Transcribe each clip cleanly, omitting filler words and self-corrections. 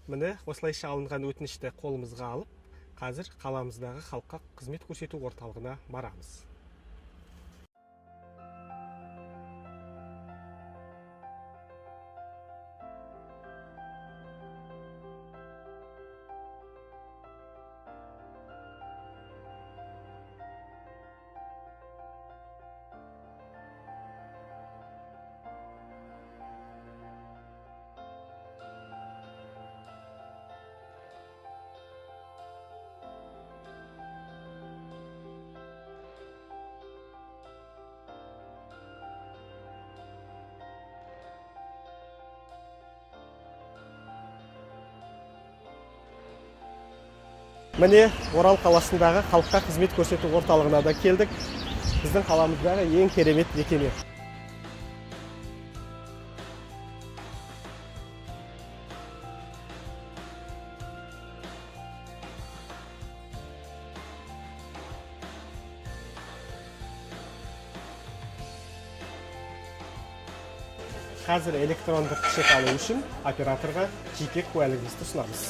Міне осылайша алынған өтінішті қолымызға алып, қазір қаламыздағы халыққа қызмет көрсету орталығына барамыз. Міне Орал қаласындағы халыққа қызмет көрсету орталығына да келдік. Біздің қаламыздағы ең керемет мекеме. Қазір электрондық чек алу үшін операторға жеке куәлігімізді ұсынамыз.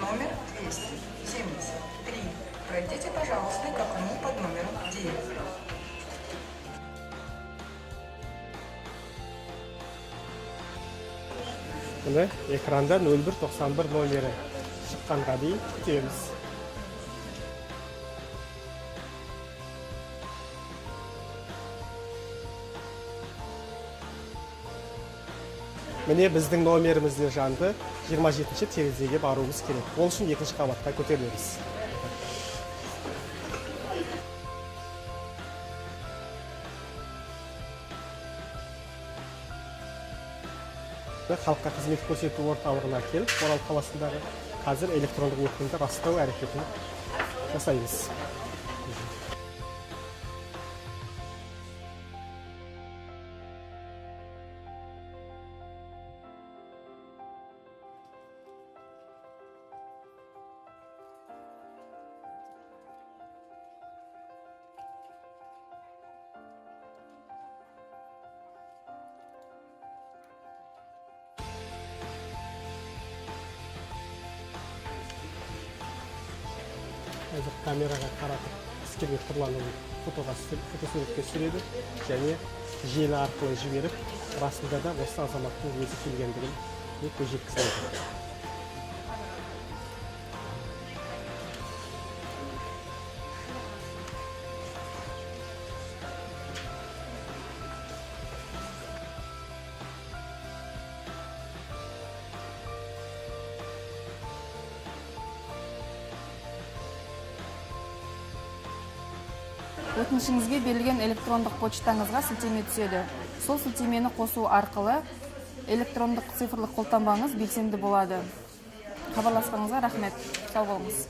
Номер 273. Пройдите, пожалуйста, к окну под номером 9. Міне экранда 0191 номері шыққанға дейін күтеміз. Міне біздің номерімізде жанды 27-ші терезеге баруымыз керек. Ол үшін екінші қабатқа көтерілеміз. Халыққа қызмет көрсету орталығына келіп, Орал қаласындағы қазір электрондық өтінімді растау әрекетін жасаймыз. Қазір камераға қаратып, іскерге тұрлануын фотосуретке түсіреді және желі арқылы жіберіп, расында да осы азаматтың өзі келгендігін көз жеткізеді. Өтінішіңізге берілген электрондық почтаңызға сілтеме түседі. Сол сілтемені қосу арқылы электрондық цифрлық қолтаңбаңыз белсенді болады. Хабарласқаныңызға рахмет. Сау болыңыз.